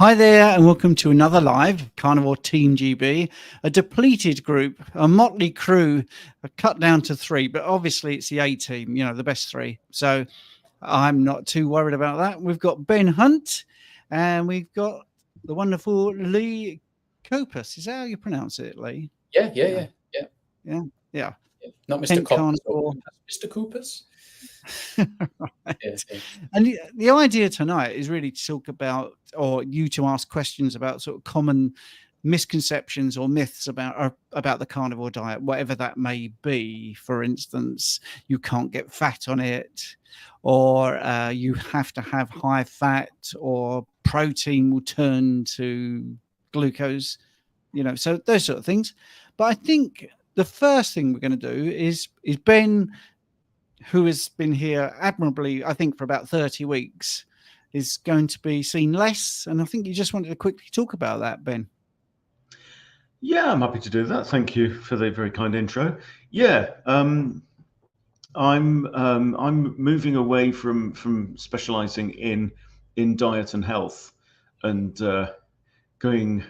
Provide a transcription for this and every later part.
Hi there, and welcome to another live Carnivore Team GB, a depleted group, a motley crew, cut down to three, but obviously it's the A team, the best three. So I'm not too worried about that. We've got Ben Hunt, and we've got the wonderful Lee Copus. Is that how you pronounce it, Lee? Yeah. Not Not Mr. Kent Coppers, Carnivore. Mr. Coopers. Right. Yeah. And the idea tonight is really to talk about, or you to ask questions about sort of common misconceptions or myths about the carnivore diet, whatever that may be. For instance, you can't get fat on it, or you have to have high fat, or protein will turn to glucose, so those sort of things. But I think the first thing we're going to do is Ben, who has been here admirably, I think, for about 30 weeks, is going to be seen less. And I think you just wanted to quickly talk about that, Ben. Yeah, I'm happy to do that. Thank you for the very kind intro. Yeah, I'm moving away from specializing in diet and health, and going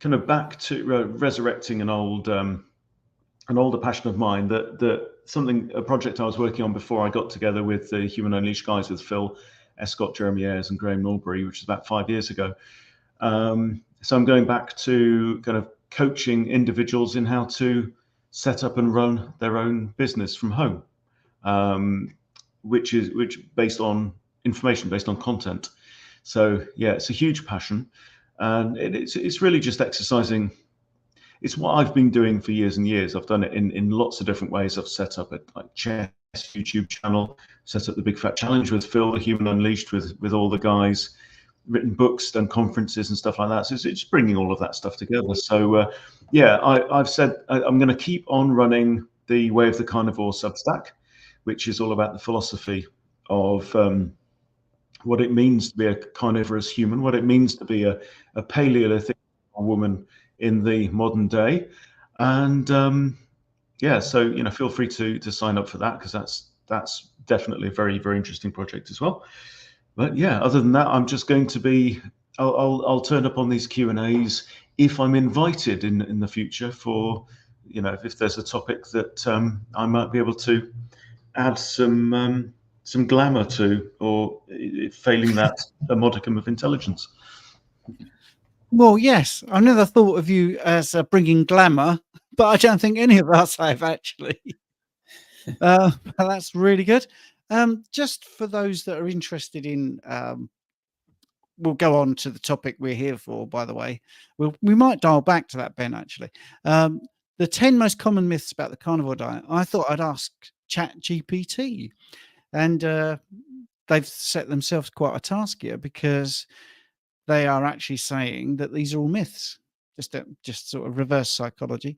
kind of back to resurrecting an older passion of mine, a project I was working on before I got together with the Human Unleashed guys, with Phil Escott, Jeremy Ayres, and Graham Norbury, which is about 5 years ago. So I'm going back to kind of coaching individuals in how to set up and run their own business from home, which based on information, based on content. So yeah, it's a huge passion, and it's really just exercising. It's what I've been doing for years and years. I've done it in lots of different ways. I've set up a chess YouTube channel, set up the Big Fat Challenge with Phil, the Human Unleashed, with all the guys, written books, done conferences and stuff like that. So it's bringing all of that stuff together. So yeah, I've said I'm going to keep on running the Way of the Carnivore Substack, which is all about the philosophy of what it means to be a carnivorous human, what it means to be a Paleolithic woman in the modern day. And yeah, so feel free to sign up for that, because that's definitely a very, very interesting project as well. But yeah, other than that, I'm just going to be I'll turn up on these Q&As if I'm invited in the future, for if there's a topic that I might be able to add some glamour to, or failing that, a modicum of intelligence. Well, yes, I never thought of you as bringing glamour, but I don't think any of us have, actually. That's really good. Just for those that are interested in, we'll go on to the topic we're here for, by the way. We might dial back to that, Ben, actually. The 10 most common myths about the carnivore diet. I thought I'd ask ChatGPT, and they've set themselves quite a task here, because they are actually saying that these are all myths, just sort of reverse psychology.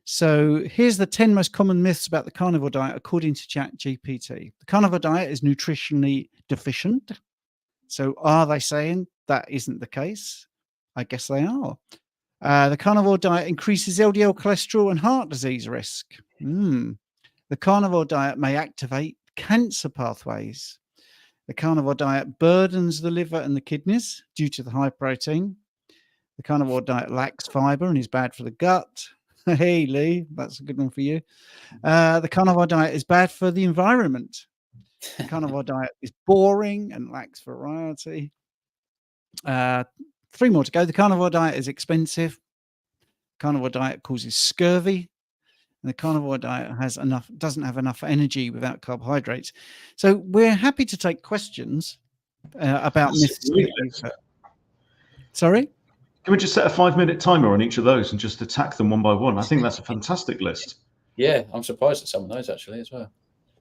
So here's the 10 most common myths about the carnivore diet according to ChatGPT. The carnivore diet is nutritionally deficient. So are they saying that isn't the case? I guess they are. The carnivore diet increases LDL cholesterol and heart disease risk. The carnivore diet may activate cancer pathways. The carnivore diet burdens the liver and the kidneys due to the high protein. The carnivore diet lacks fiber and is bad for the gut. Hey, Lee, that's a good one for you. The carnivore diet is bad for the environment. The carnivore diet is boring and lacks variety. 3 more to go. The carnivore diet is expensive. Carnivore diet causes scurvy. And the carnivore diet doesn't have enough energy without carbohydrates. So we're happy to take questions about myths. Sorry? Can we just set a 5-minute timer on each of those and just attack them one by one? I think that's a fantastic list. Yeah, I'm surprised at some of those, actually, as well.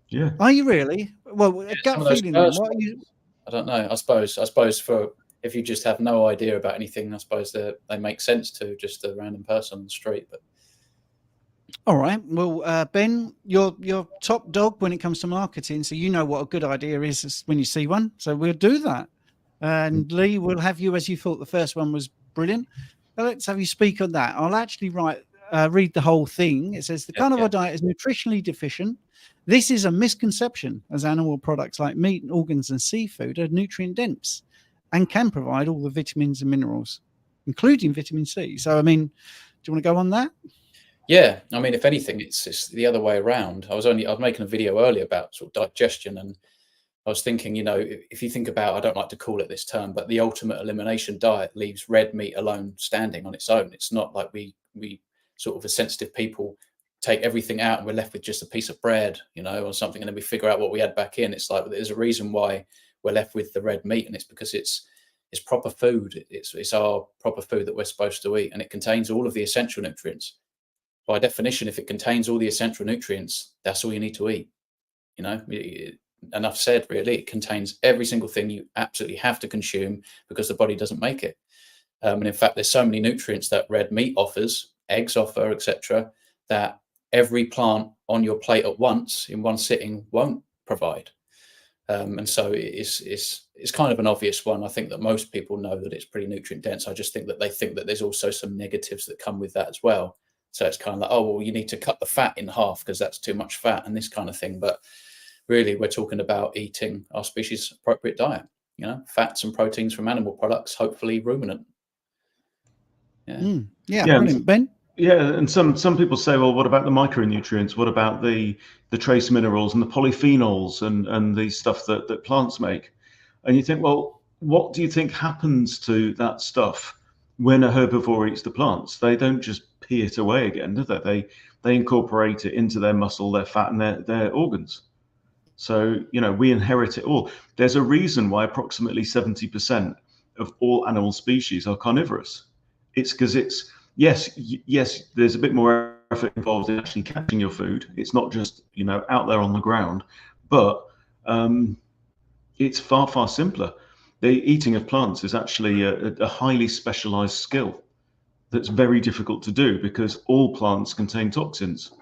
Yeah. Are you really? Well, yeah, gut feeling then. What are you? I don't know. I suppose for if you just have no idea about anything, I suppose they make sense to just a random person on the street. But all right. Well, Ben, you're top dog when it comes to marketing, so you know what a good idea is when you see one. So we'll do that. And Lee, we'll have you as you thought the first one was brilliant. Well, let's have you speak on that. I'll actually read the whole thing. It says the carnivore diet is nutritionally deficient. This is a misconception, as animal products like meat, organs, and seafood are nutrient dense. and can provide all the vitamins and minerals, including vitamin C. So, I mean, do you want to go on that? Yeah, I mean, if anything, it's the other way around. I was making a video earlier about sort of digestion, and I was thinking, if you think about, I don't like to call it this term, but the ultimate elimination diet leaves red meat alone standing on its own. It's not like we sort of, as sensitive people, take everything out and we're left with just a piece of bread, or something, and then we figure out what we add back in. It's like there's a reason why we're left with the red meat, and it's because it's proper food. It's our proper food that we're supposed to eat, and it contains all of the essential nutrients. By definition, if it contains all the essential nutrients, that's all you need to eat. Enough said, really. It contains every single thing you absolutely have to consume because the body doesn't make it. And in fact, there's so many nutrients that red meat offers, eggs offer, etc., that every plant on your plate at once in one sitting won't provide. And so it's kind of an obvious one. I think that most people know that it's pretty nutrient dense. I just think that they think that there's also some negatives that come with that as well. So it's kind of like, oh, well, you need to cut the fat in half because that's too much fat and this kind of thing. But really, we're talking about eating our species appropriate diet, fats and proteins from animal products, hopefully ruminant. Yeah, brilliant. Ben? Yeah, and some people say, well, what about the micronutrients? What about the trace minerals and the polyphenols and the stuff that plants make? And you think, well, what do you think happens to that stuff when a herbivore eats the plants? They don't just pee it away again, do they? They incorporate it into their muscle, their fat, and their organs. So, we inherit it all. There's a reason why approximately 70% of all animal species are carnivorous. It's because yes, there's a bit more effort involved in actually catching your food. It's not just, out there on the ground, but it's far, far simpler. The eating of plants is actually a highly specialized skill that's very difficult to do because all plants contain toxins.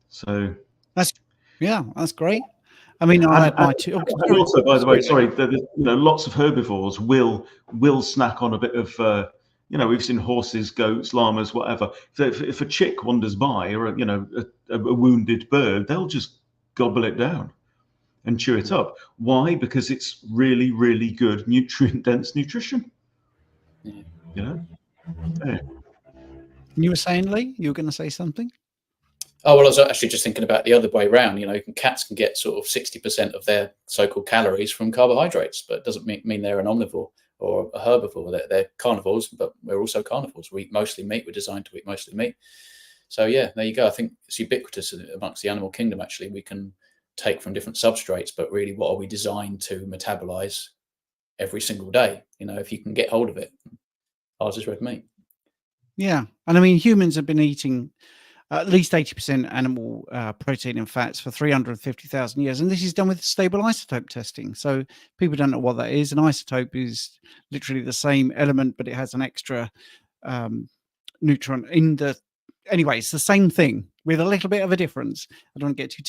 So that's great. I mean, I had my two. And also, by the way, sorry, lots of herbivores will snack on a bit of, we've seen horses, goats, llamas, whatever. If a chick wanders by or a wounded bird, they'll just gobble it down and chew it up. Why? Because it's really, really good nutrient-dense nutrition. Yeah. You were saying, Lee, you were going to say something? Oh, well, I was actually just thinking about the other way around. Cats can get sort of 60% of their so-called calories from carbohydrates, but it doesn't mean they're an omnivore or a herbivore. They're carnivores, but we're also carnivores. We eat mostly meat. We're designed to eat mostly meat. So, yeah, there you go. I think it's ubiquitous amongst the animal kingdom, actually. We can take from different substrates, but really what are we designed to metabolize every single day? If you can get hold of it. Ours is red meat. Yeah. And I mean, humans have been eating at least 80% animal protein and fats for 350,000 years. And this is done with stable isotope testing. So people don't know what that is. An isotope is literally the same element, but it has an extra neutron in the... Anyway, it's the same thing with a little bit of a difference. I don't want to get too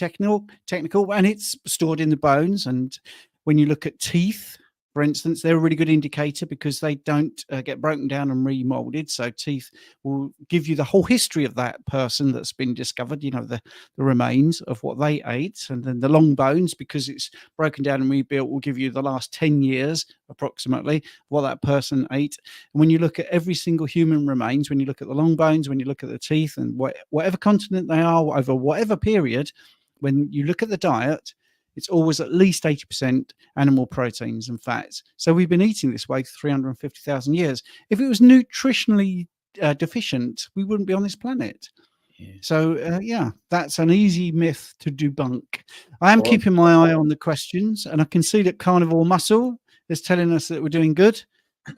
technical, and it's stored in the bones. And when you look at teeth, for instance, they're a really good indicator because they don't get broken down and remolded. So teeth will give you the whole history of that person that's been discovered, the remains of what they ate. And then the long bones, because it's broken down and rebuilt, will give you the last 10 years approximately what that person ate. And when you look at every single human remains, when you look at the long bones, when you look at the teeth and whatever continent they are, over whatever period, when you look at the diet, it's always at least 80% animal proteins and fats. So we've been eating this way for 350,000 years. If it was nutritionally deficient, we wouldn't be on this planet. Yeah. So, that's an easy myth to debunk. I am keeping my eye on the questions, and I can see that Carnivore Muscle is telling us that we're doing good,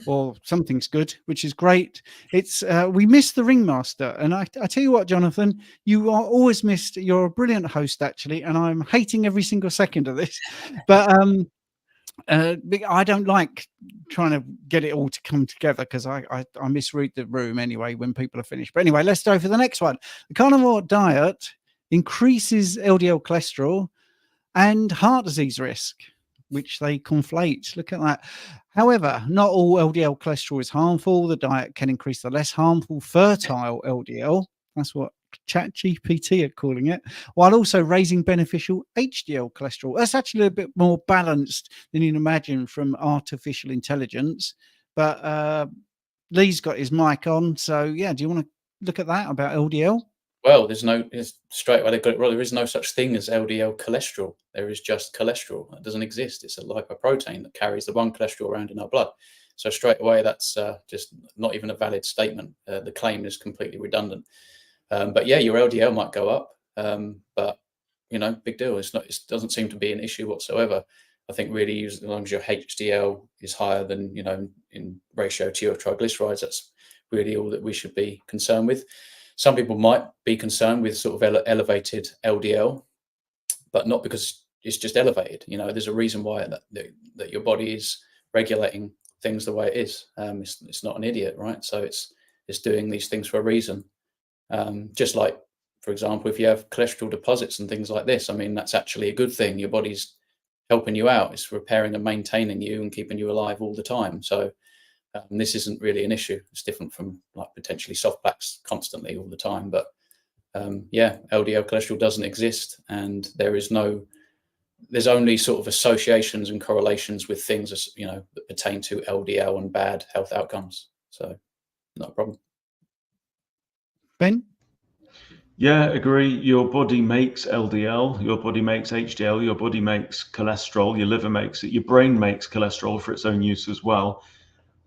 or something's good, which is great. It's we missed the ringmaster, and I tell you what, Jonathan, you are always missed. You're a brilliant host, actually, and I'm hating every single second of this. But I don't like trying to get it all to come together because I misread the room anyway when people are finished. But anyway, let's go for the next one. The carnivore diet increases LDL cholesterol and heart disease risk, which they conflate. Look at that. However, not all LDL cholesterol is harmful. The diet can increase the less harmful fertile LDL. That's what ChatGPT are calling it, while also raising beneficial HDL cholesterol. That's actually a bit more balanced than you'd imagine from artificial intelligence. But Lee's got his mic on, so yeah. Do you want to look at that about LDL? Well, there's straight away they got it wrong. There is no such thing as LDL cholesterol. There is just cholesterol. It doesn't exist. It's a lipoprotein that carries the one cholesterol around in our blood. So straight away, that's just not even a valid statement. The claim is completely redundant. But yeah, your LDL might go up, but big deal. It doesn't seem to be an issue whatsoever. I think really, as long as your HDL is higher than in ratio to your triglycerides, that's really all that we should be concerned with. Some people might be concerned with sort of elevated LDL, but not because it's just elevated. There's a reason why that your body is regulating things the way it is. It's not an idiot, right? So it's doing these things for a reason. Just like, for example, if you have cholesterol deposits and things like this, I mean, that's actually a good thing. Your body's helping you out. It's repairing and maintaining you and keeping you alive all the time. So this isn't really an issue. It's different from like potentially soft plaques constantly all the time. But yeah, LDL cholesterol doesn't exist, and there's only sort of associations and correlations with things that pertain to LDL and bad health outcomes. So not a problem. Ben? Yeah, agree. Your body makes LDL, your body makes HDL, your body makes cholesterol, your liver makes it, your brain makes cholesterol for its own use as well.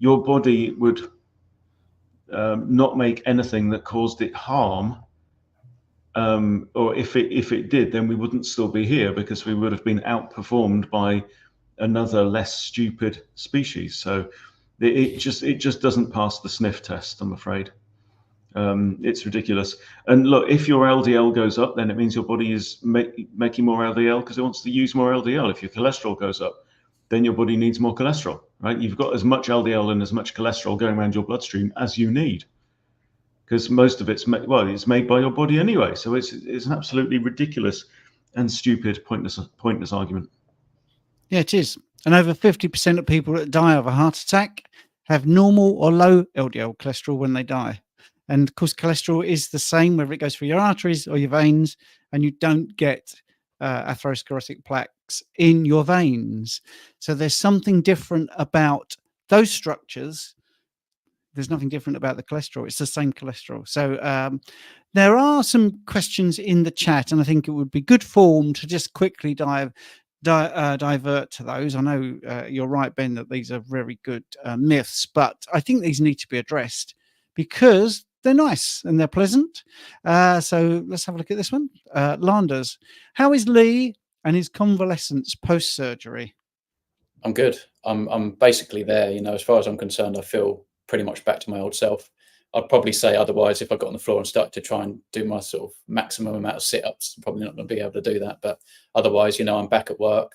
Your body would not make anything that caused it harm, or if it did, then we wouldn't still be here because we would have been outperformed by another less stupid species. So it just doesn't pass the sniff test, I'm afraid. It's ridiculous. And look, if your LDL goes up, then it means your body is making more LDL because it wants to use more LDL. If your cholesterol goes up, then your body needs more cholesterol, right? You've got as much LDL and as much cholesterol going around your bloodstream as you need, because most of it's made by your body anyway. So it's an absolutely ridiculous and stupid, pointless argument. Yeah, it is. And over 50% of people that die of a heart attack have normal or low LDL cholesterol when they die. And of course, cholesterol is the same whether it goes through your arteries or your veins, and you don't get atherosclerotic plaques in your veins. So there's something different about those structures. There's nothing different about the cholesterol. It's the same cholesterol. So there are some questions in the chat, and I think it would be good form to just quickly divert to those. I know you're right, Ben, that these are very good myths, but I think these need to be addressed because they're nice and they're pleasant. So let's have a look at this one. Landers, how is Lee and his convalescence post-surgery? I'm good. I'm basically there. As far as I'm concerned, I feel pretty much back to my old self. I'd probably say otherwise if I got on the floor and started to try and do my sort of maximum amount of sit-ups. I'm probably not going to be able to do that. But otherwise, I'm back at work.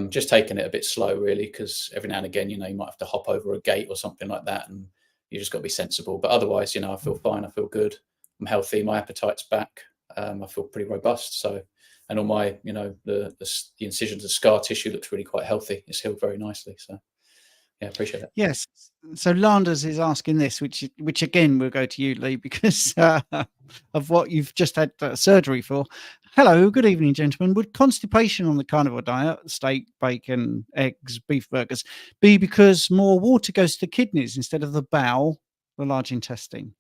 Just taking it a bit slow, really, because every now and again, you might have to hop over a gate or something like that, and you just got to be sensible. But otherwise, I feel fine. I feel good. I'm healthy. My appetite's back. I feel pretty robust. So, and all my, the incisions, the scar tissue looks really quite healthy. It's healed very nicely. So, yeah, appreciate it. Yes. So Landers is asking this, which again will go to you, Lee, because of what you've just had surgery for. Hello, good evening, gentlemen. Would constipation on the carnivore diet, steak, bacon, eggs, beef burgers, be because more water goes to the kidneys instead of the bowel, the large intestine?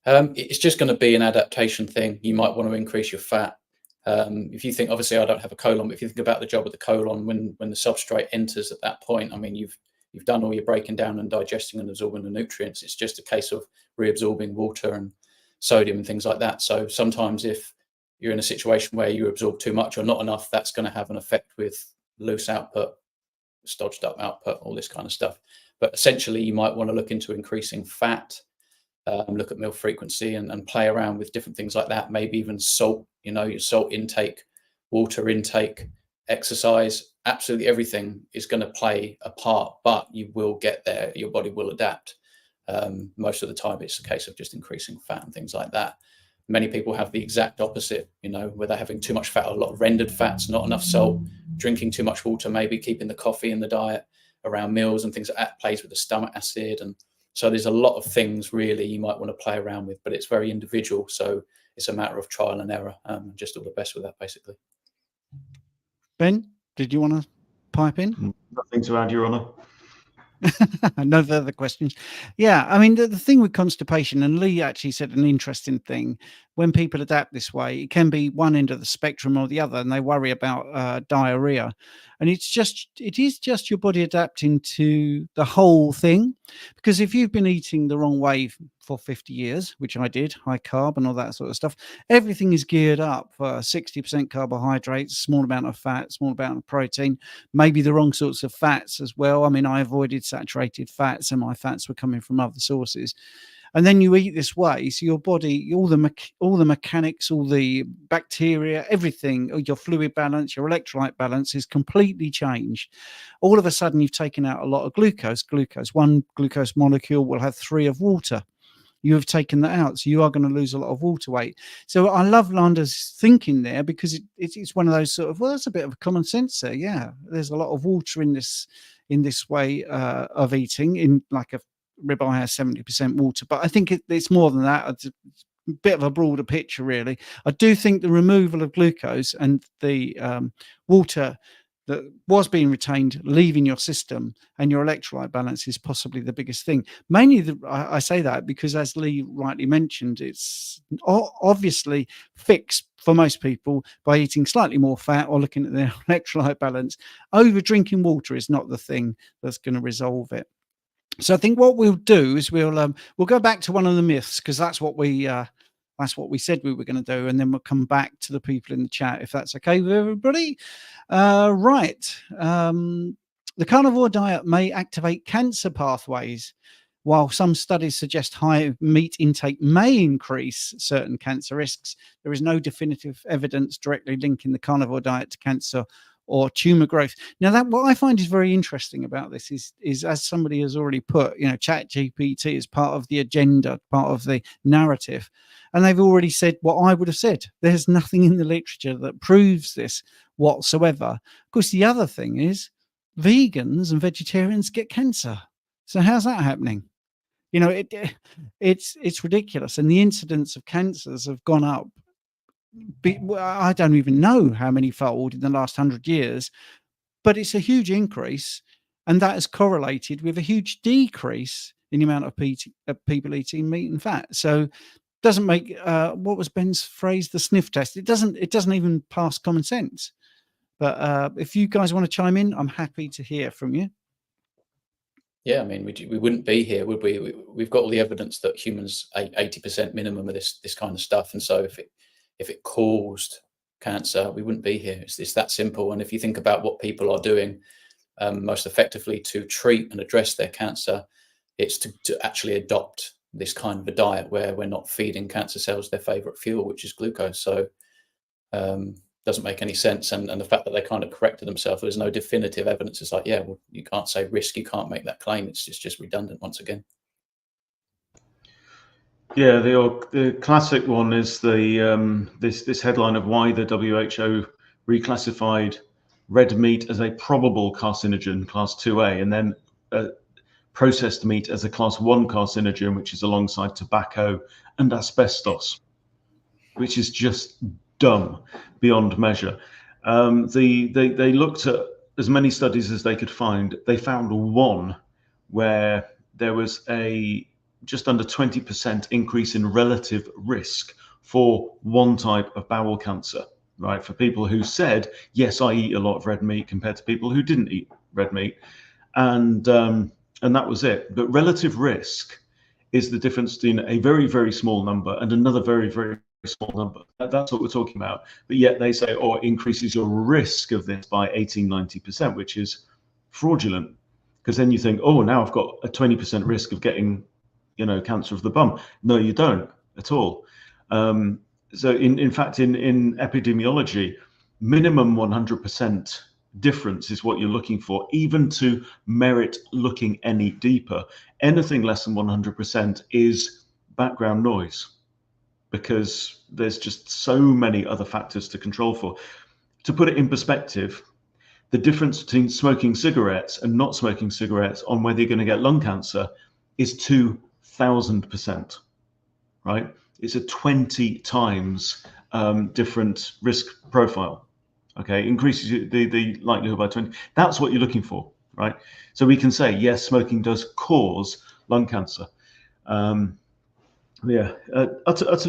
It's just going to be an adaptation thing. You might want to increase your fat. If you think, obviously, I don't have a colon, but if you think about the job of the colon, when the substrate enters at that point, I mean, you've done all your breaking down and digesting and absorbing the nutrients. It's just a case of reabsorbing water and sodium and things like that. So sometimes if you're in a situation where you absorb too much or not enough, that's going to have an effect with loose output, stodged up output, all this kind of stuff. But essentially, you might want to look into increasing fat, look at meal frequency and play around with different things like that. Maybe even salt, your salt intake, water intake, exercise, absolutely everything is going to play a part, but you will get there. Your body will adapt. Most of the time, it's a case of just increasing fat and things like that. Many people have the exact opposite, where they're having too much fat, a lot of rendered fats, not enough salt, drinking too much water, maybe keeping the coffee in the diet around meals and things like that plays with the stomach acid. And So there's a lot of things really you might want to play around with, but it's very individual. So it's a matter of trial and error. Just all the best with that, basically. Ben, did you want to pipe in? Nothing to add, Your Honour. No further questions. Yeah, I mean, the thing with constipation, and Lee actually said an interesting thing, when people adapt this way, it can be one end of the spectrum or the other, and they worry about diarrhea. And it is just your body adapting to the whole thing. Because if you've been eating the wrong way for 50 years, which I did, high carb and all that sort of stuff, everything is geared up for 60% carbohydrates, small amount of fat, small amount of protein, maybe the wrong sorts of fats as well. I mean, I avoided saturated fats, and my fats were coming from other sources. And then you eat this way, so your body, all the mechanics, all the bacteria, everything, your fluid balance, your electrolyte balance is completely changed. All of a sudden, you've taken out a lot of glucose. One glucose molecule will have 3 of water. You have taken that out, so you are going to lose a lot of water weight. So I love Landa's thinking there, because it's one of those sort of, well, that's a bit of common sense there. Yeah, there's a lot of water in this way of eating. In like a ribeye has 70% water, but I think it's more than that. It's a bit of a broader picture, really. I do think the removal of glucose and the water that was being retained leaving your system and your electrolyte balance is possibly the biggest thing. Mainly, I say that because, as Lee rightly mentioned, it's obviously fixed for most people by eating slightly more fat or looking at their electrolyte balance. Over drinking water is not the thing that's going to resolve it. So I think what we'll do is we'll go back to one of the myths, because that's what we said we were going to do, and then we'll come back to the people in the chat, if that's okay with everybody. Right. The carnivore diet may activate cancer pathways. While some studies suggest high meat intake may increase certain cancer risks, there is no definitive evidence directly linking the carnivore diet to cancer or tumor growth. Now, that what I find is very interesting about this is as somebody has already put, ChatGPT is part of the agenda, part of the narrative, and they've already said what I would have said. There's nothing in the literature that proves this whatsoever. Of course, the other thing is vegans and vegetarians get cancer. So how's that happening? It's ridiculous, and the incidence of cancers have gone up. I don't even know how many fold in the last 100 years, but it's a huge increase, and that is correlated with a huge decrease in the amount of people eating meat and fat. So doesn't make what was Ben's phrase, the sniff test. It doesn't even pass common sense. But if you guys want to chime in, I'm happy to hear from you. Yeah, I mean, we wouldn't be here, would we? We've got all the evidence that humans ate 80% minimum of this kind of stuff, and so if it caused cancer, we wouldn't be here. It's that simple. And if you think about what people are doing most effectively to treat and address their cancer, it's to actually adopt this kind of a diet where we're not feeding cancer cells their favorite fuel, which is glucose. So doesn't make any sense. And the fact that they kind of corrected themselves, there's no definitive evidence. It's like, yeah, well, you can't say risk, you can't make that claim. It's just redundant once again. Yeah, the classic one is the this headline of why the WHO reclassified red meat as a probable carcinogen, class 2A, and then processed meat as a class 1 carcinogen, which is alongside tobacco and asbestos, which is just dumb beyond measure. They looked at as many studies as they could find. They found one where there was a just under 20% increase in relative risk for one type of bowel cancer, right? For people who said, yes, I eat a lot of red meat, compared to people who didn't eat red meat. And that was it. But relative risk is the difference between a very, very small number and another very, very small number. That's what we're talking about. But yet they say, it increases your risk of this by 80-90%, which is fraudulent. Because then you think, now I've got a 20% risk of getting cancer of the bum. No, you don't at all. So in fact, in epidemiology, minimum 100% difference is what you're looking for, even to merit looking any deeper. Anything less than 100% is background noise, because there's just so many other factors to control for. To put it in perspective, the difference between smoking cigarettes and not smoking cigarettes on whether you're going to get lung cancer is 2,000%, right? It's a 20 times different risk profile. Okay, increases the likelihood by 20. That's what you're looking for, right? So we can say, yes, smoking does cause lung cancer. Utterly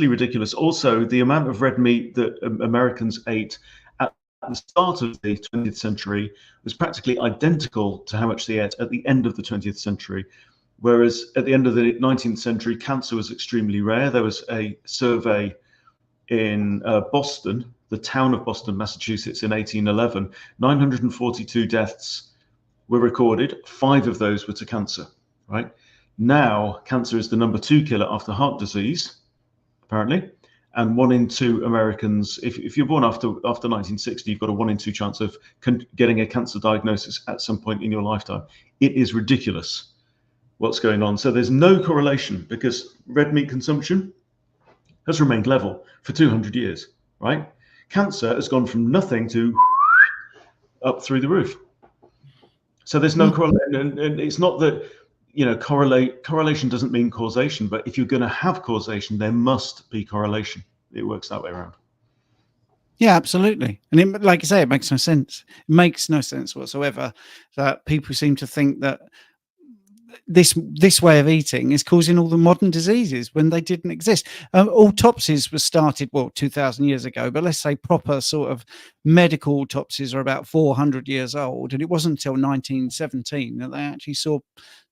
ridiculous. Also, the amount of red meat that Americans ate at the start of the 20th century was practically identical to how much they ate at the end of the 20th century. Whereas at the end of the 19th century, cancer was extremely rare. There was a survey in Boston, the town of Boston, Massachusetts, in 1811. 942 deaths were recorded. 5 of those were to cancer, right? Now, cancer is the number 2 killer after heart disease, apparently. And 1 in 2 Americans, if you're born after 1960, you've got a 1 in 2 chance of getting a cancer diagnosis at some point in your lifetime. It is ridiculous what's going on. So there's no correlation, because red meat consumption has remained level for 200 years, right? Cancer has gone from nothing to up through the roof. So there's no correlation. And it's not that, correlation doesn't mean causation, but if you're going to have causation, there must be correlation. It works that way around. Yeah, absolutely. And it, like I say, it makes no sense. It makes no sense whatsoever that people seem to think that this way of eating is causing all the modern diseases when they didn't exist. Autopsies were started, 2,000 years ago, but let's say proper sort of medical autopsies are about 400 years old. And it wasn't until 1917 that they actually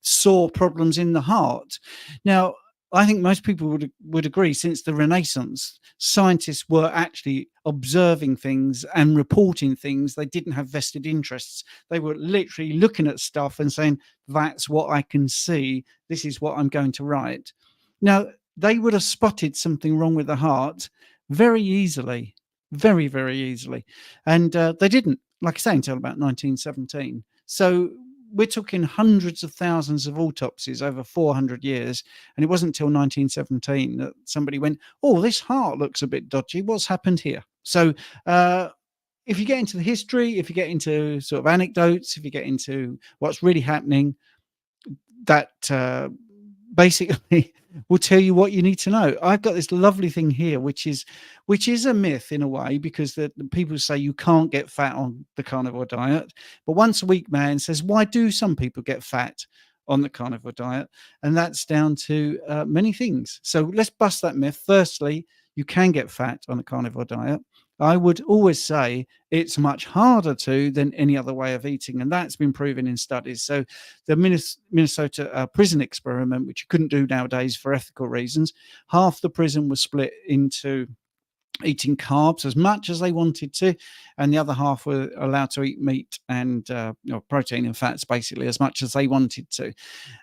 saw problems in the heart. Now, I think most people would agree, since the Renaissance, scientists were actually observing things and reporting things. They didn't have vested interests. They were literally looking at stuff and saying, that's what I can see. This is what I'm going to write. Now, they would have spotted something wrong with the heart very easily, very, very easily. And they didn't, like I say, until about 1917. So we're talking hundreds of thousands of autopsies over 400 years. And it wasn't until 1917 that somebody went, oh, this heart looks a bit dodgy. What's happened here? So if you get into the history, if you get into sort of anecdotes, if you get into what's really happening, that basically will tell you what you need to know. I've got this lovely thing here, which is a myth in a way, because the people say you can't get fat on the carnivore diet. But Once a Week Man says, why do some people get fat on the carnivore diet? And that's down to many things. So let's bust that myth. Firstly, you can get fat on the carnivore diet. I would always say it's much harder to than any other way of eating, and that's been proven in studies. So the Minnesota prison experiment, which you couldn't do nowadays for ethical reasons, half the prison was split into eating carbs as much as they wanted to, and the other half were allowed to eat meat and protein and fats basically as much as they wanted to.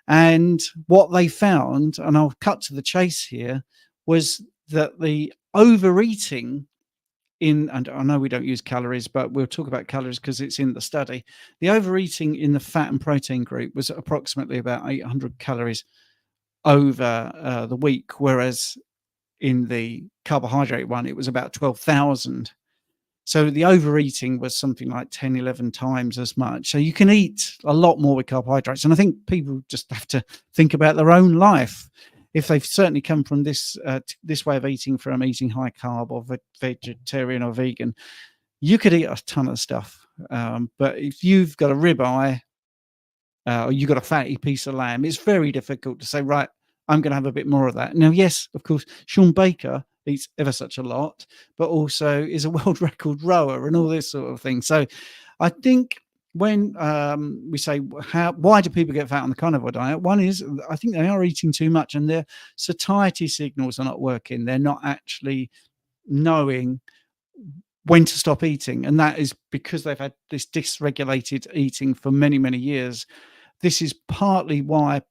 And what they found, and I'll cut to the chase here, was that the overeating and I know we don't use calories, but we'll talk about calories because it's in the study. The overeating in the fat and protein group was approximately about 800 calories over the week, whereas in the carbohydrate one, it was about 12,000. So the overeating was something like 10, 11 times as much. So you can eat a lot more with carbohydrates. And I think people just have to think about their own life. If they've certainly come from this way of eating, from eating high carb or vegetarian or vegan, you could eat a ton of stuff. But if you've got a ribeye or you've got a fatty piece of lamb, it's very difficult to say, right, I'm going to have a bit more of that. Now, yes, of course, Sean Baker eats ever such a lot, but also is a world record rower and all this sort of thing. So I think when we say, why do people get fat on the carnivore diet? One is, I think they are eating too much and their satiety signals are not working. They're not actually knowing when to stop eating. And that is because they've had this dysregulated eating for many, many years. This is partly why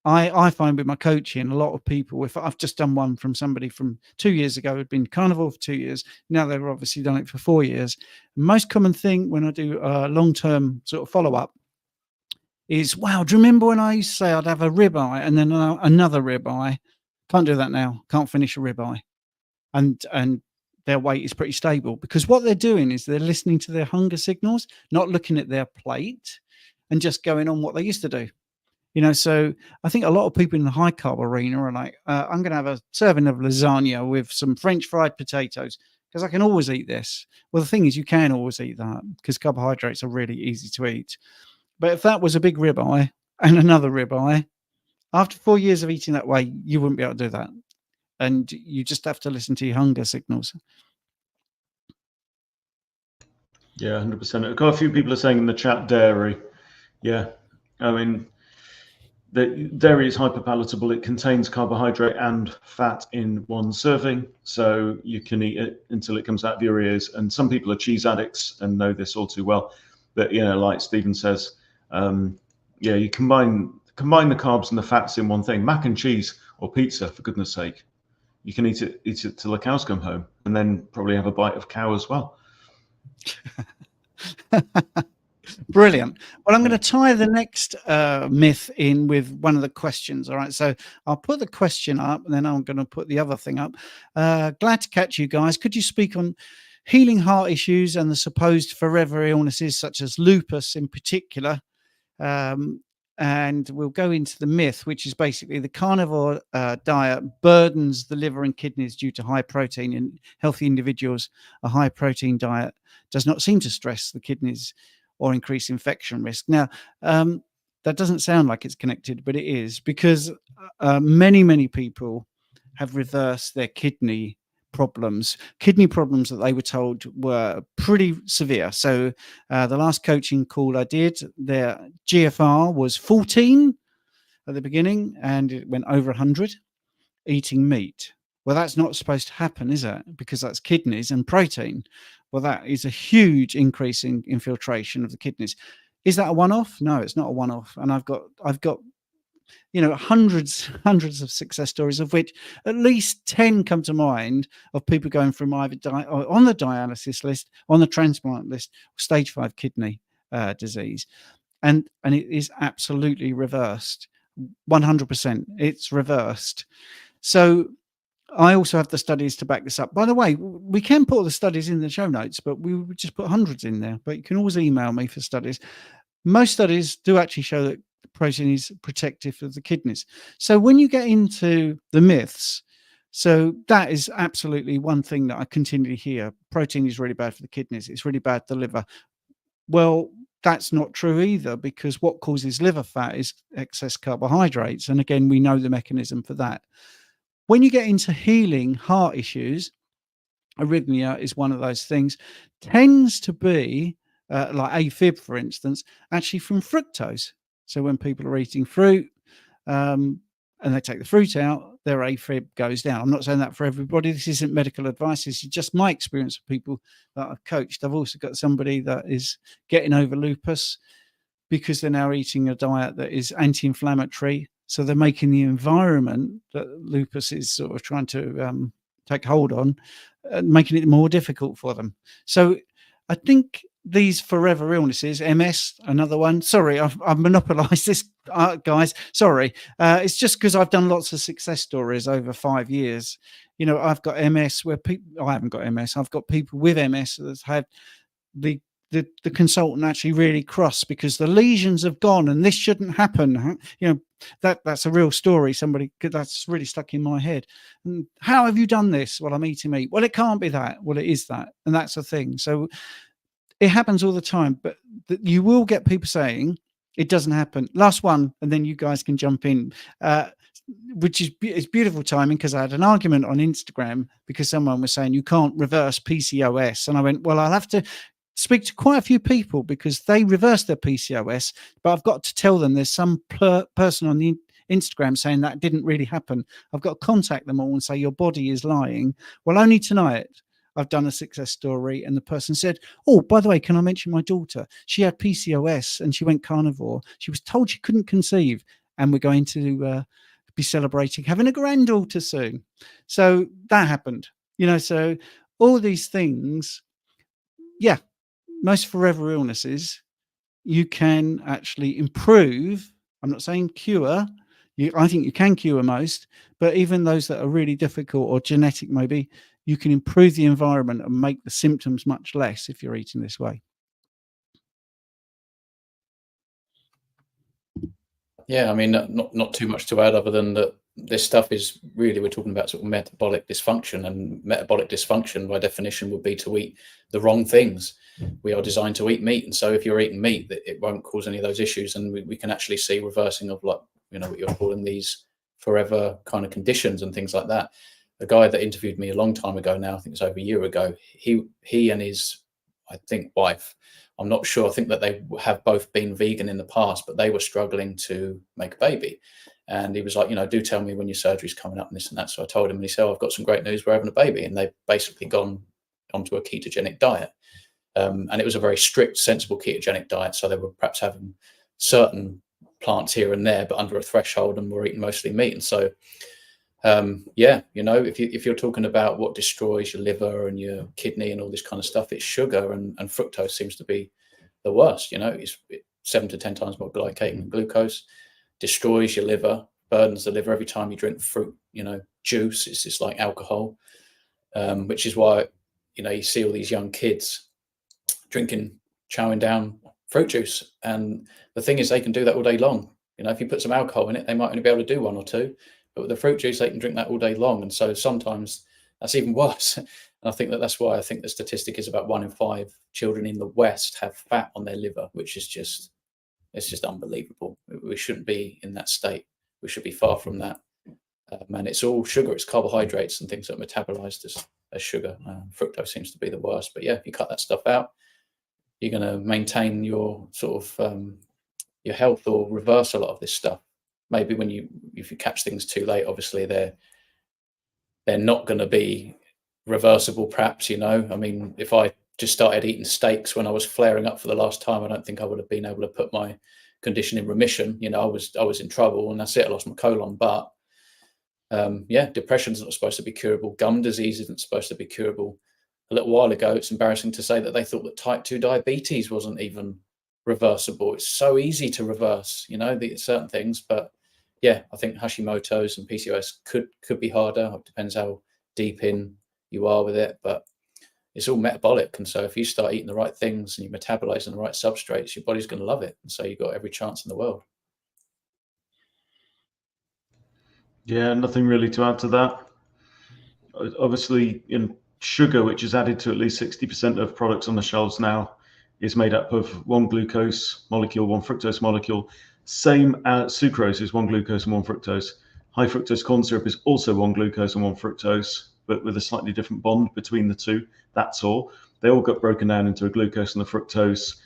I find with my coaching, a lot of people, if I've just done one from somebody from 2 years ago who'd been carnivore for 2 years, now they've obviously done it for 4 years. Most common thing when I do a long-term sort of follow-up is, wow, do you remember when I used to say I'd have a ribeye and then another ribeye? Can't do that now. Can't finish a ribeye. And their weight is pretty stable, because what they're doing is they're listening to their hunger signals, not looking at their plate and just going on what they used to do. So I think a lot of people in the high carb arena are like, I'm going to have a serving of lasagna with some French fried potatoes because I can always eat this. Well, the thing is, you can always eat that because carbohydrates are really easy to eat. But if that was a big ribeye and another ribeye, after 4 years of eating that way, you wouldn't be able to do that. And you just have to listen to your hunger signals. Yeah, 100%. Quite a few people are saying in the chat dairy. Yeah, I mean, the dairy is hyperpalatable. It contains carbohydrate and fat in one serving, so you can eat it until it comes out of your ears. And some people are cheese addicts and know this all too well. But like Stephen says, you combine the carbs and the fats in one thing. Mac and cheese or pizza, for goodness sake, you can eat it till the cows come home, and then probably have a bite of cow as well. Brilliant. Well, I'm going to tie the next myth in with one of the questions. All right. So I'll put the question up and then I'm going to put the other thing up. Glad to catch you guys. Could you speak on healing heart issues and the supposed forever illnesses such as lupus in particular? And we'll go into the myth, which is basically the carnivore diet burdens the liver and kidneys due to high protein. In healthy individuals, a high protein diet does not seem to stress the kidneys or increase infection risk. Now, that doesn't sound like it's connected, but it is, because many people have reversed their kidney problems that they were told were pretty severe. So the last coaching call I did, their GFR was 14 at the beginning and it went over 100 eating meat. Well, that's not supposed to happen, is it? Because that's kidneys and protein. Well, that is a huge increase in infiltration of the kidneys. Is that a one-off? No, it's not a one-off. And I've got hundreds of success stories, of which at least 10 come to mind, of people going from either on the dialysis list, on the transplant list, stage 5 kidney disease. And it is absolutely reversed. 100%. It's reversed. So I also have the studies to back this up. By the way, we can put all the studies in the show notes, but we would just put hundreds in there. But you can always email me for studies. Most studies do actually show that protein is protective of the kidneys. So when you get into the myths, so that is absolutely one thing that I continually hear. Protein is really bad for the kidneys. It's really bad for the liver. Well, that's not true either, because what causes liver fat is excess carbohydrates. And again, we know the mechanism for that. When you get into healing heart issues, arrhythmia is one of those things, tends to be like AFib, for instance, actually from fructose. So when people are eating fruit and they take the fruit out, their AFib goes down. I'm not saying that for everybody. This isn't medical advice. This is just my experience of people that I've coached. I've also got somebody that is getting over lupus because they're now eating a diet that is anti-inflammatory. So they're making the environment that lupus is sort of trying to take hold on, making it more difficult for them. So I think these forever illnesses, MS, another one. Sorry, I've monopolized this, guys. Sorry. It's just because I've done lots of success stories over 5 years. I've got MS where I haven't got MS. I've got people with MS that's had the consultant actually really cross because the lesions have gone and this shouldn't happen. That's a real story. Somebody that's really stuck in my head. And how have you done this? Well, I'm eating meat. Well, it can't be that. Well, it is that. And that's the thing. So it happens all the time, but you will get people saying it doesn't happen. Last one, and then you guys can jump in, which is beautiful timing, because I had an argument on Instagram because someone was saying you can't reverse PCOS. And I went, well, I'll have to speak to quite a few people because they reversed their PCOS, but I've got to tell them there's some person on the Instagram saying that didn't really happen. I've got to contact them all and say your body is lying. Well, only tonight I've done a success story and the person said, oh, by the way, can I mention my daughter? She had PCOS and she went carnivore. She was told she couldn't conceive, and we're going to be celebrating having a granddaughter soon. So that happened, so all these things, yeah, most forever illnesses, you can actually improve. I'm not saying cure. I think you can cure most, but even those that are really difficult or genetic, maybe, you can improve the environment and make the symptoms much less if you're eating this way. Yeah, I mean, not too much to add other than that this stuff is really, we're talking about sort of metabolic dysfunction, and metabolic dysfunction by definition would be to eat the wrong things. We are designed to eat meat, and so if you're eating meat, it won't cause any of those issues, and we can actually see reversing of, like, what you're calling these forever kind of conditions and things like that. The guy that interviewed me a long time ago now, I think it's over a year ago, he and his, I think, wife, I'm not sure, I think that they have both been vegan in the past, but they were struggling to make a baby. And he was like, do tell me when your surgery's coming up and this and that. So I told him, and he said, oh, I've got some great news, we're having a baby. And they've basically gone onto a ketogenic diet. And it was a very strict, sensible ketogenic diet. So they were perhaps having certain plants here and there, but under a threshold, and were eating mostly meat. And so, if you're talking about what destroys your liver and your kidney and all this kind of stuff, it's sugar, and fructose seems to be the worst. It's 7 to 10 times more glycated than glucose, destroys your liver, burdens the liver every time you drink fruit, juice. It's just like alcohol, which is why, you see all these young kids chowing down fruit juice. And the thing is, they can do that all day long. If you put some alcohol in it, they might only be able to do one or two. But with the fruit juice, they can drink that all day long. And so sometimes that's even worse. And I think that's why I think the statistic is about 1 in 5 children in the West have fat on their liver, which is just unbelievable. We shouldn't be in that state. We should be far from that. And it's all sugar. It's carbohydrates and things that are metabolized as sugar. Fructose seems to be the worst. But yeah, if you cut that stuff out, you're going to maintain your sort of your health, or reverse a lot of this stuff. Maybe if you catch things too late, obviously they're not going to be reversible, perhaps. I mean, if I just started eating steaks when I was flaring up for the last time, I don't think I would have been able to put my condition in remission. I was in trouble, and that's it. I lost my colon. But depression's not supposed to be curable. Gum disease isn't supposed to be curable. A little while ago, it's embarrassing to say that they thought that type 2 diabetes wasn't even reversible. It's so easy to reverse, certain things. But yeah, I think Hashimoto's and PCOS could be harder. It depends how deep in you are with it, but it's all metabolic. And so if you start eating the right things and you're metabolizing the right substrates, your body's going to love it. And so you've got every chance in the world. Yeah, nothing really to add to that. Obviously, in sugar, which is added to at least 60% of products on the shelves now, is made up of 1 glucose molecule, 1 fructose molecule. Same as sucrose is 1 glucose and 1 fructose. High fructose corn syrup is also 1 glucose and 1 fructose, but with a slightly different bond between the two. That's all. They all got broken down into a glucose and a fructose.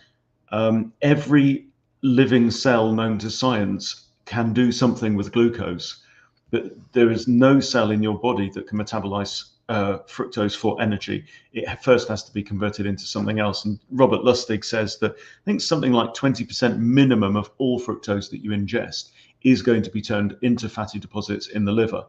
Every living cell known to science can do something with glucose, but there is no cell in your body that can metabolize fructose for energy. It first has to be converted into something else. And Robert Lustig says that I think something like 20% minimum of all fructose that you ingest is going to be turned into fatty deposits in the liver,